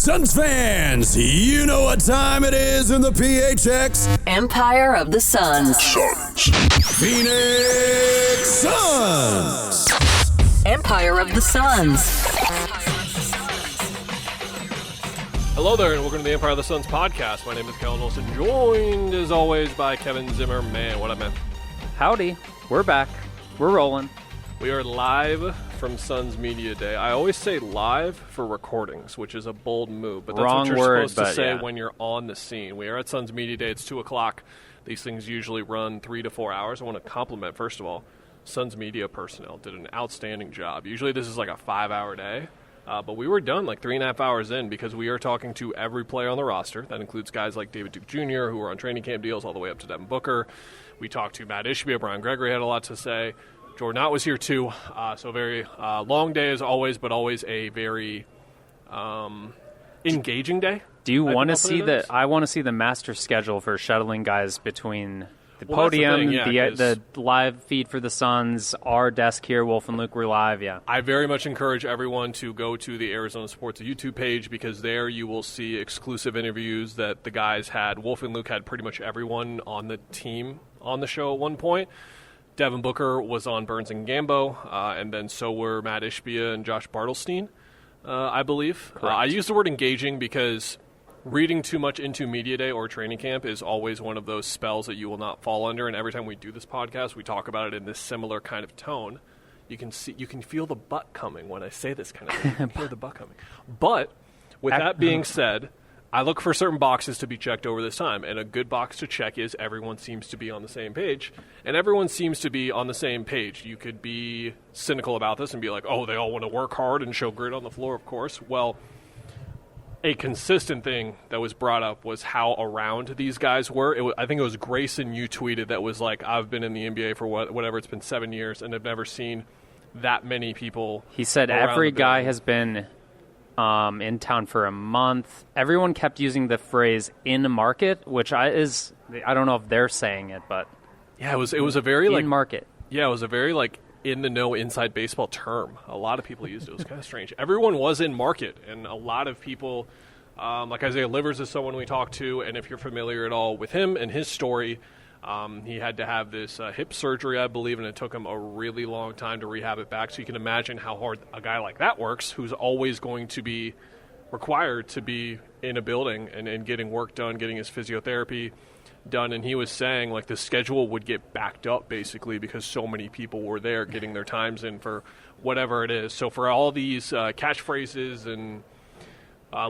Suns fans, you know what time it is in the PHX. Empire of the Suns. Phoenix Suns. Empire of the Suns. Hello there, and welcome to the Empire of the Suns podcast. My name is Kellan, Olson, joined as always by Kevin Zimmerman. What up, man? Howdy. We're back. We're rolling. We are live from Suns Media Day. I always say live for recordings, which is a bold move, but that's Wrong what you're word, supposed to say yeah. when you're on the scene. We are at Suns Media Day. It's 2 o'clock. These things usually run 3 to 4 hours. I want to compliment, first of all, Suns Media personnel did an outstanding job. Usually this is like a 5-hour day. But we were done like 3.5 hours in because we are talking to every player on the roster. That includes guys like David Duke Jr., who are on training camp deals all the way up to Devin Booker. We talked to Matt Ishbia. Brian Gregory had a lot to say. Jordan Ott was here too. So a very long day as always, but always a very engaging day. Do you want to see the? I want to see the master schedule for shuttling guys between the podium, the live feed for the Suns, our desk here, Wolf and Luke, we're live, yeah. I very much encourage everyone to go to the Arizona Sports YouTube page because there you will see exclusive interviews that the guys had. Wolf and Luke had pretty much everyone on the team on the show at one point. Devin Booker was on Burns and Gambo, and then so were Matt Ishbia and Josh Bartelstein, I believe. I use the word engaging because reading too much into Media Day or training camp is always one of those spells that you will not fall under, and every time we do this podcast, we talk about it in this similar kind of tone. You can feel the butt coming when I say this kind of thing. You can hear the butt coming. But with that being said, I look for certain boxes to be checked over this time, and a good box to check is everyone seems to be on the same page, and everyone seems to be on the same page. You could be cynical about this and be like, oh, they all want to work hard and show grit on the floor, of course. Well, a consistent thing that was brought up was how around these guys were. I think it was Grayson you tweeted that was like, I've been in the NBA for whatever, it's been 7 years, and I've never seen that many people. He said every guy has been in town for a month. Everyone kept using the phrase "in market," which I don't know if they're saying it, but yeah, it was a very in market. Yeah, it was a very like in the know inside baseball term. A lot of people used it. It was kind of strange. Everyone was in market, and a lot of people, like Isaiah Livers is someone we talked to, and if you're familiar at all with him and his story. He had to have this hip surgery, I believe, and it took him a really long time to rehab it back. So you can imagine how hard a guy like that works, who's always going to be required to be in a building and getting work done, getting his physiotherapy done. And he was saying, like, the schedule would get backed up, basically, because so many people were there getting their times in for whatever it is. So for all these catchphrases and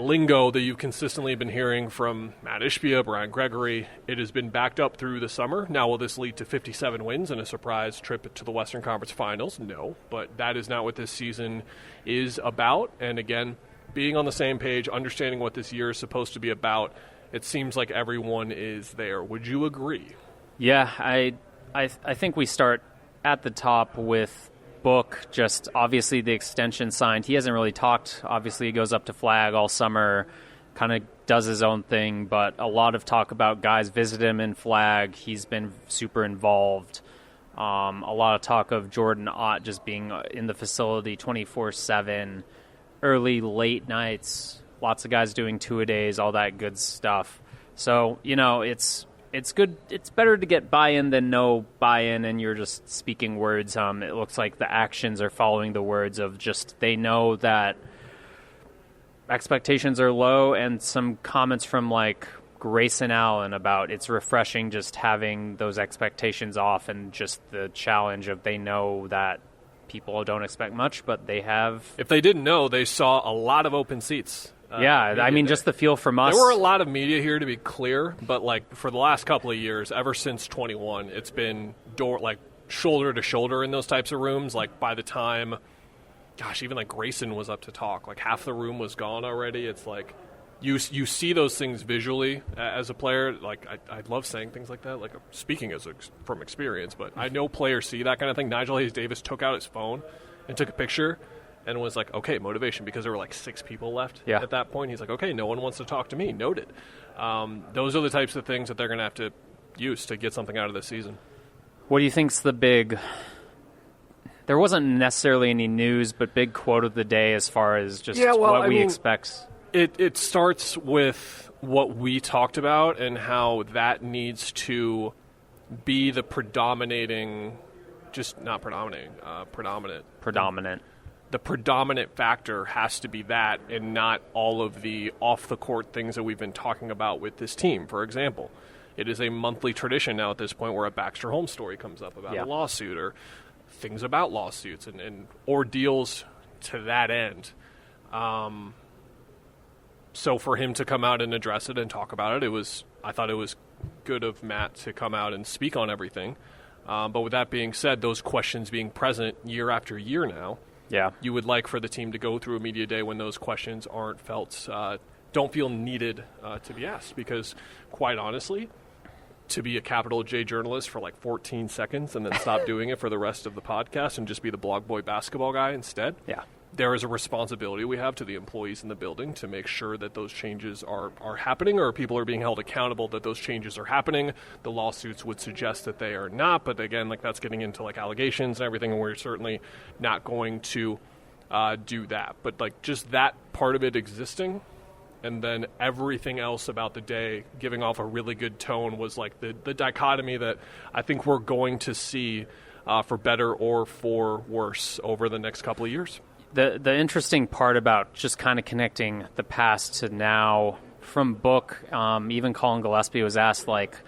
lingo that you've consistently been hearing from Matt Ishbia, Brian Gregory, it has been backed up through the summer. Now, will this lead to 57 wins and a surprise trip to the Western Conference Finals? No, but that is not what this season is about. And again, being on the same page, understanding what this year is supposed to be about, it seems like everyone is there. Would you agree? Yeah, I think we start at the top with Book, just obviously the extension signed. He hasn't really talked. Obviously, he goes up to Flag all summer, kind of does his own thing, but a lot of talk about guys visit him in Flag. He's been super involved. A lot of talk of Jordan Ott just being in the facility 24/7, early, late nights, lots of guys doing two-a-days, all that good stuff. So, it's good. It's better to get buy-in than no buy-in, and you're just speaking words. It looks like the actions are following the words of just they know that expectations are low, and some comments from like Grayson Allen about it's refreshing just having those expectations off, and just the challenge of they know that people don't expect much, but they have. If they didn't know, they saw a lot of open seats. Just the feel from us. There were a lot of media here, to be clear, but like for the last couple of years, ever since 21, it's been shoulder to shoulder in those types of rooms. Like by the time, even like Grayson was up to talk, like half the room was gone already. It's like you see those things visually as a player. Like I love saying things like that, like speaking from experience, but I know players see that kind of thing. Nigel Hayes-Davis took out his phone and took a picture and was like, okay, motivation, because there were like 6 people left at that point. He's like, okay, no one wants to talk to me. Noted. Those are the types of things that they're going to have to use to get something out of this season. What do you think's the big There wasn't necessarily any news, but big quote of the day as far as just we expect. It starts with what we talked about and how that needs to be the predominating, predominant. The predominant factor has to be that and not all of the off-the-court things that we've been talking about with this team. For example, it is a monthly tradition now at this point where a Baxter Holmes story comes up about a lawsuit or things about lawsuits and ordeals to that end. So for him to come out and address it and talk about it, I thought it was good of Matt to come out and speak on everything. But with that being said, those questions being present year after year now, you would like for the team to go through a media day when those questions don't feel needed to be asked. Because quite honestly, to be a capital J journalist for like 14 seconds and then stop doing it for the rest of the podcast and just be the blog boy basketball guy instead. There is a responsibility we have to the employees in the building to make sure that those changes are happening or people are being held accountable that those changes are happening. The lawsuits would suggest that they are not, but again, like that's getting into like allegations and everything, and we're certainly not going to do that. But like just that part of it existing and then everything else about the day giving off a really good tone was like the dichotomy that I think we're going to see for better or for worse over the next couple of years. The interesting part about just kind of connecting the past to now from Book, even Colin Gillespie was asked, like,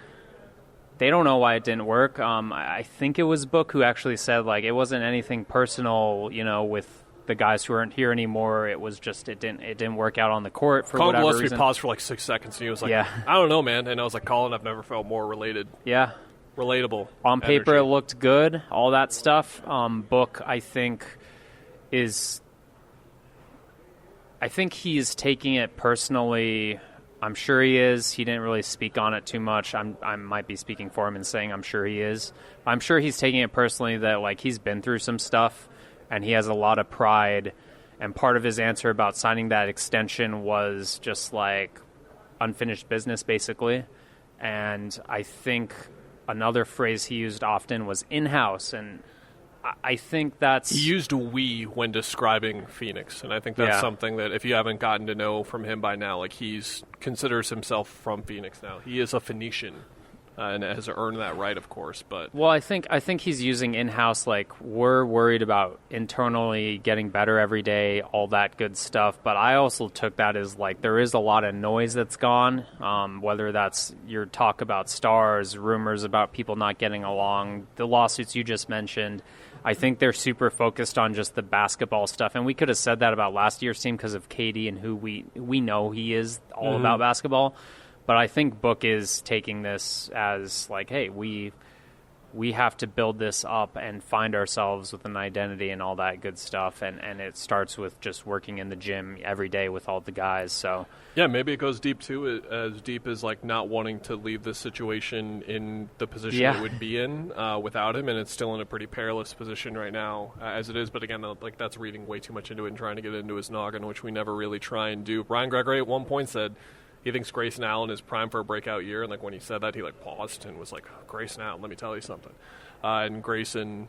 they don't know why it didn't work. I think it was Book who actually said, like, it wasn't anything personal, with the guys who aren't here anymore. It was just it didn't work out on the court for whatever reason. Colin paused for like 6 seconds, and he was like, I don't know, man. And I was like, Colin, I've never felt more related. Yeah. Relatable. On paper, it looked good, all that stuff. Book, I think he's taking it personally. I'm sure he is. He didn't really speak on it too much. I might be speaking for him and saying I'm sure he is. I'm sure he's taking it personally that like he's been through some stuff and he has a lot of pride. And part of his answer about signing that extension was just like unfinished business, basically. And I think another phrase he used often was in-house, and I think that's... He used we when describing Phoenix, and I think that's something that if you haven't gotten to know from him by now, like he's considers himself from Phoenix now. He is a Phoenician, and has earned that right, of course. But well, I think he's using in-house, like we're worried about internally getting better every day, all that good stuff. But I also took that as like there is a lot of noise that's gone, whether that's your talk about stars, rumors about people not getting along, the lawsuits you just mentioned. I think they're super focused on just the basketball stuff, and we could have said that about last year's team because of KD and who we know he is all about basketball. But I think Book is taking this as like, hey, we have to build this up and find ourselves with an identity and all that good stuff. And it starts with just working in the gym every day with all the guys. So yeah, maybe it goes deep too, as deep as like not wanting to leave this situation in the position it would be in without him. And it's still in a pretty perilous position right now as it is. But again, like that's reading way too much into it and trying to get into his noggin, which we never really try and do. Brian Gregory at one point said he thinks Grayson Allen is prime for a breakout year, and like when he said that, he like paused and was like, "Grayson Allen, let me tell you something." And Grayson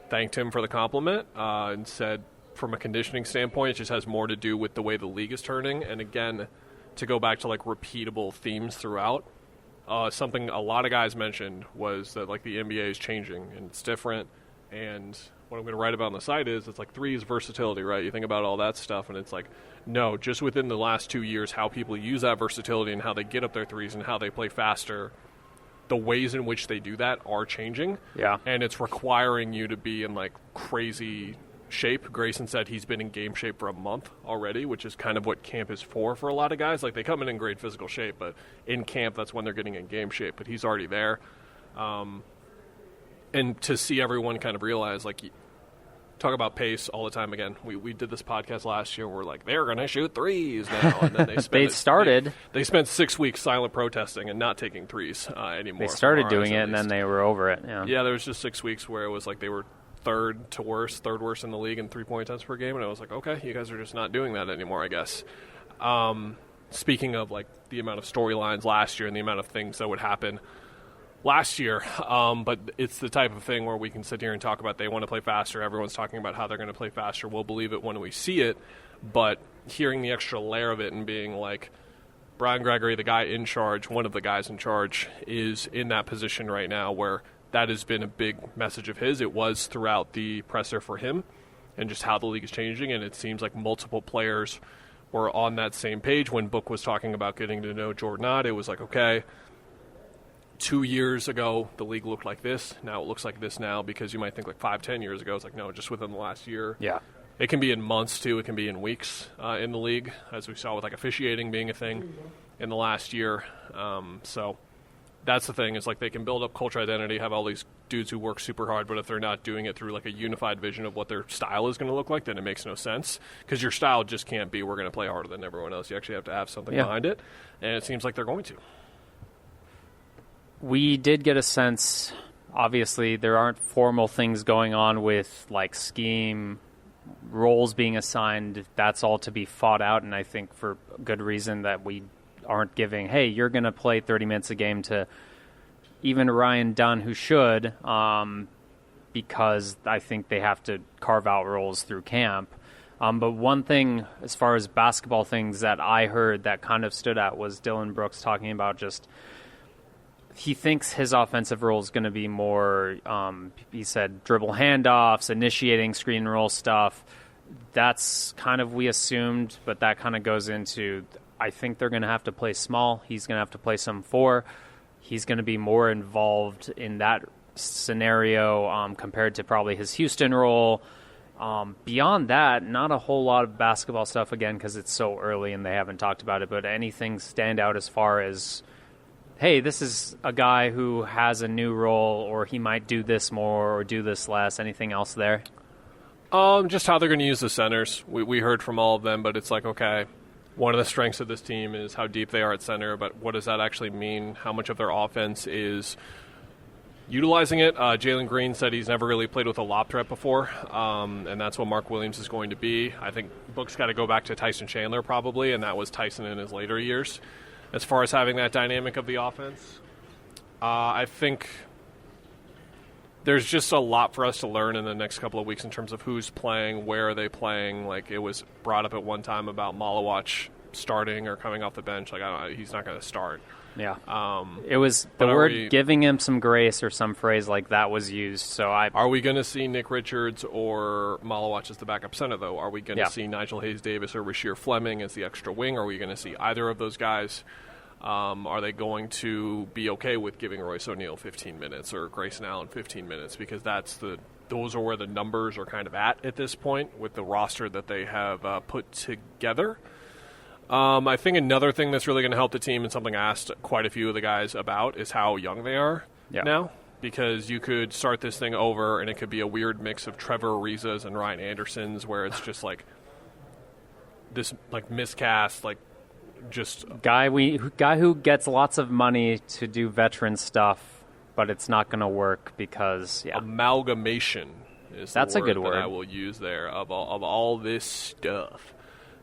thanked him for the compliment and said, from a conditioning standpoint, it just has more to do with the way the league is turning. And again, to go back to like repeatable themes throughout, something a lot of guys mentioned was that like the NBA is changing and it's different. And what I'm going to write about on the site is it's like threes versatility, right? You think about all that stuff, and it's like, no, just within the last 2 years, how people use that versatility and how they get up their threes and how they play faster, the ways in which they do that are changing. Yeah. And it's requiring you to be in like crazy shape. Grayson said he's been in game shape for a month already, which is kind of what camp is for a lot of guys. Like they come in great physical shape, but in camp, that's when they're getting in game shape. But he's already there. And to see everyone kind of realize, like, talk about pace all the time again. We did this podcast last year. We're like, they're going to shoot threes now. And then they spent 6 weeks silent protesting and not taking threes anymore. They started doing it, and then they were over it. Yeah, there was just 6 weeks where it was like they were third worst in the league in 3-point attempts per game. And I was like, okay, you guys are just not doing that anymore, I guess. Speaking of, like, the amount of storylines last year and the amount of things that would happen last year, but it's the type of thing where we can sit here and talk about they want to play faster. Everyone's talking about how they're going to play faster. We'll believe it when we see it, but hearing the extra layer of it and being like, Brian Gregory, the guy in charge, one of the guys in charge, is in that position right now where that has been a big message of his. It was throughout the presser for him and just how the league is changing, and it seems like multiple players were on that same page. When Book was talking about getting to know Jordan Ott, it was like, okay, 2 years ago the league looked like this. Now it looks like this now, because you might think like 5-10 years ago. It's like, no, just within the last year. Yeah. It can be in months, too. It can be in weeks in the league, as we saw with like officiating being a thing in the last year. So that's the thing. Is like they can build up culture identity, have all these dudes who work super hard, but if they're not doing it through like a unified vision of what their style is going to look like, then it makes no sense. Because your style just can't be, we're going to play harder than everyone else. You actually have to have something behind it, and it seems like they're going to. We did get a sense, obviously, there aren't formal things going on with like scheme, roles being assigned. That's all to be fought out, and I think for good reason that we aren't giving, hey, you're going to play 30 minutes a game to even Ryan Dunn, who should, because I think they have to carve out roles through camp. But one thing, as far as basketball things that I heard that kind of stood out, was Dylan Brooks talking about just he thinks his offensive role is going to be more, he said, dribble handoffs, initiating screen and roll stuff. That's kind of we assumed, but that kind of goes into, I think they're going to have to play small. He's going to have to play some 4. He's going to be more involved in that scenario compared to probably his Houston role. Beyond that, not a whole lot of basketball stuff, again, because it's so early and they haven't talked about it, but anything stand out as far as, hey, this is a guy who has a new role, or he might do this more or do this less. Anything else there? Just how they're going to use the centers. We heard from all of them, but it's like, okay, one of the strengths of this team is how deep they are at center, but what does that actually mean? How much of their offense is utilizing it? Jalen Green said he's never really played with a lob threat before, and that's what Mark Williams is going to be. I think Book's got to go back to Tyson Chandler probably, and that was Tyson in his later years. As far as having that dynamic of the offense, I think there's just a lot for us to learn in the next couple of weeks in terms of who's playing, where are they playing. Like, it was brought up at one time about Malawach starting or coming off the bench. Like, I don't know, he's not going to start. Yeah. It was the word giving him some grace or some phrase like that was used. So are we going to see Nick Richards or Malawach as the backup center, though? Are we going to see Nigel Hayes-Davis or Rasheer Fleming as the extra wing? Are we going to see either of those guys? Are they going to be okay with giving Royce O'Neal 15 minutes or Grayson Allen 15 minutes? Because those are where the numbers are kind of at this point with the roster that they have put together. I think another thing that's really going to help the team, and something I asked quite a few of the guys about, is how young they are now. Because you could start this thing over, and it could be a weird mix of Trevor Arizas and Ryan Andersons, where it's just like this like miscast, like just guy who gets lots of money to do veteran stuff, but it's not going to work because amalgamation is that's the a good word that I will use there of all this stuff.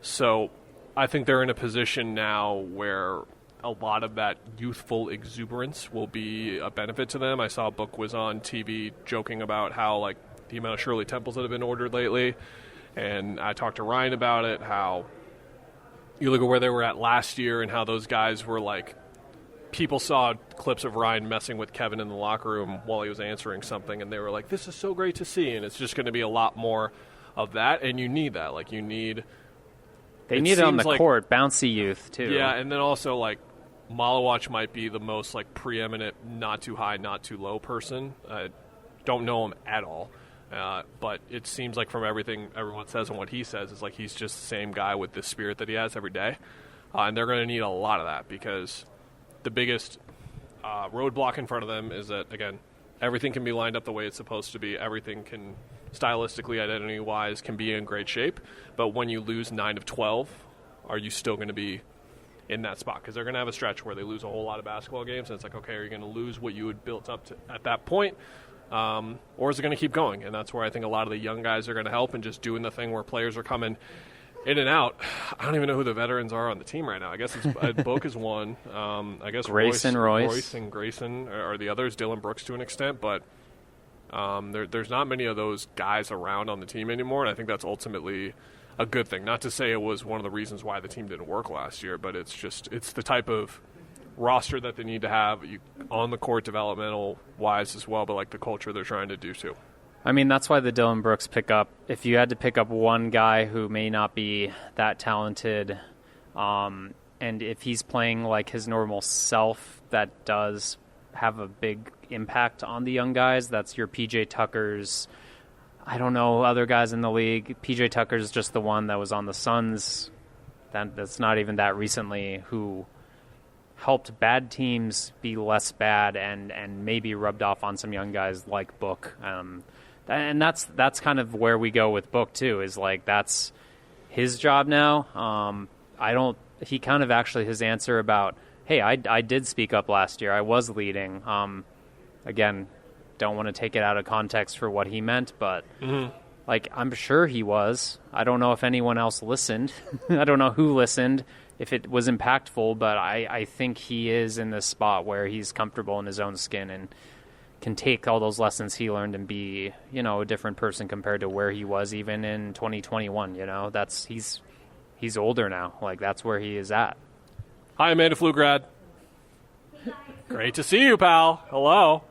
So I think they're in a position now where a lot of that youthful exuberance will be a benefit to them. I saw Book was on TV joking about how like the amount of Shirley Temples that have been ordered lately, and I talked to Ryan about it, how you look at where they were at last year and how those guys were like, people saw clips of Ryan messing with Kevin in the locker room while he was answering something, and they were like, this is so great to see, and it's just going to be a lot more of that, and you need that. Like, you need... They need it on the court, bouncy youth, too. Yeah, and then also, like, Malawach might be the most, like, preeminent, not too high, not too low person. I don't know him at all. But it seems like from everything everyone says and what he says, it's like he's just the same guy with the spirit that he has every day. And they're going to need a lot of that because the biggest roadblock in front of them is that, again, everything can be lined up the way it's supposed to be. Everything can, stylistically, identity-wise, can be in great shape. But when you lose 9 of 12, are you still going to be in that spot? Because they're going to have a stretch where they lose a whole lot of basketball games, and it's like, okay, are you going to lose what you had built up to at that point? Or is it going to keep going? And that's where I think a lot of the young guys are going to help and just doing the thing where players are coming in and out. I don't even know who the veterans are on the team right now. I guess it's Book is one. I guess Royce and Grayson are the others. Dylan Brooks to an extent, but there's not many of those guys around on the team anymore. And I think that's ultimately a good thing. Not to say it was one of the reasons why the team didn't work last year, but it's the type of roster that they need to have on the court, developmental wise as well, but like the culture they're trying to do too. I mean, that's why the Dylan Brooks pickup, if you had to pick up one guy who may not be that talented, and if he's playing like his normal self, that does have a big impact on the young guys. That's your PJ Tuckers. I don't know other guys in the league. PJ Tucker's just the one that was on the Suns. That's not even that recently, who helped bad teams be less bad and maybe rubbed off on some young guys like Book. And that's kind of where we go with Book too. Is like that's his job now. He kind of actually his answer about, hey, I did speak up last year. I was leading. Again, don't want to take it out of context for what he meant, but like I'm sure he was. I don't know if anyone else listened. I don't know who listened, if it was impactful, but I think he is in this spot where he's comfortable in his own skin and can take all those lessons he learned and be, a different person compared to where he was even in 2021. He's older now. Like that's where he is at. Hi, Amanda Flugrad. Great to see you, pal. Hello.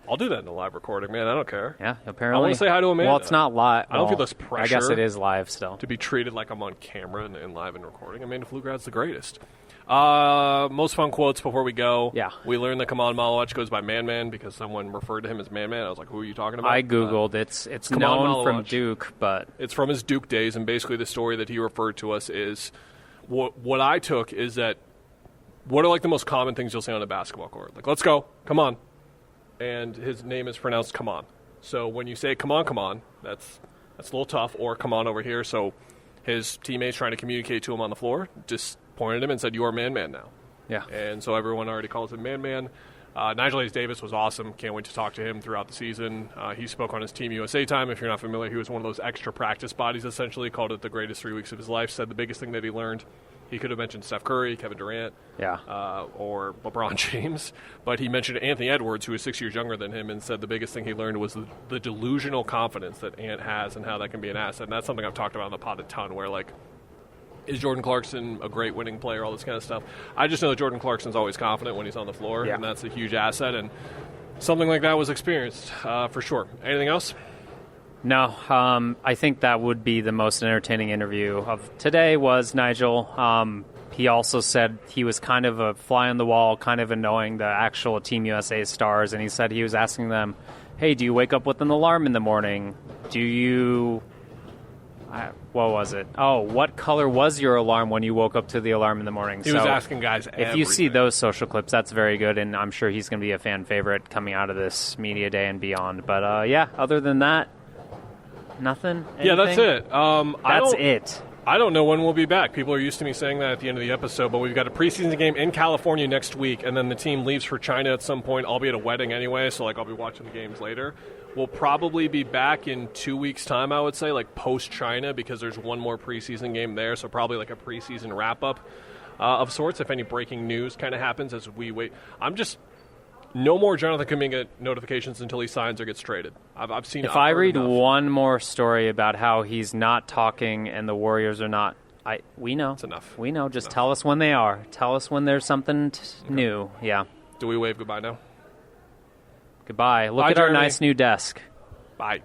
I'll do that in a live recording, man. I don't care. Yeah, apparently. I want to say hi to Amanda. Well, it's not live. I don't feel this pressure. I guess it is live still. To be treated like I'm on camera and live and recording. Amanda Flugrad's the greatest. Most fun quotes before we go. Yeah. We learned that Kaman Malowich goes by Man because someone referred to him as Man. I was like, who are you talking about? I Googled. It's known from Duke, but... It's from his Duke days, and basically the story that he referred to us is... What I took is that what are like the most common things you'll say on a basketball court? Like, let's go. Come on. And his name is pronounced come on. So when you say come on, that's a little tough, or come on over here. So his teammates trying to communicate to him on the floor just pointed at him and said, you are Man now. Yeah. And so everyone already calls him Man. Nigel Hayes-Davis was awesome. Can't wait to talk to him throughout the season. He spoke on his Team USA time. If you're not familiar, he was one of those extra practice bodies, essentially. Called it the greatest 3 weeks of his life. Said the biggest thing that he learned, he could have mentioned Steph Curry, Kevin Durant, or LeBron James. But he mentioned Anthony Edwards, who is 6 years younger than him, and said the biggest thing he learned was the delusional confidence that Ant has and how that can be an asset. And that's something I've talked about on the pod a ton, where, like, is Jordan Clarkson a great winning player, all this kind of stuff. I just know that Jordan Clarkson's always confident when he's on the floor, and that's a huge asset. And something like that was experienced, for sure. Anything else? No, I think that would be the most entertaining interview of today was Nigel. He also said he was kind of a fly on the wall, kind of annoying the actual Team USA stars, and he said he was asking them, hey, do you wake up with an alarm in the morning? Do you... what was it? Oh, what color was your alarm when you woke up to the alarm in the morning? He was asking guys everything. If you see those social clips, that's very good, and I'm sure he's going to be a fan favorite coming out of this media day and beyond. But, other than that, nothing? Anything? Yeah, that's it. That's it. I don't know when we'll be back. People are used to me saying that at the end of the episode, but we've got a preseason game in California next week, and then the team leaves for China at some point. I'll be at a wedding anyway, so I'll be watching the games later. We'll probably be back in 2 weeks' time, I would say, post-China, because there's one more preseason game there, so probably a preseason wrap-up of sorts, if any breaking news kind of happens as we wait. No more Jonathan Kuminga notifications until he signs or gets traded. I've seen. If I read one more story about how he's not talking and the Warriors are not, we know. It's enough. We know. Just tell us when they are. Tell us when there's something new. Yeah. Do we wave goodbye now? Goodbye. Look Bye, at our Jeremy. nice new desk. Bye.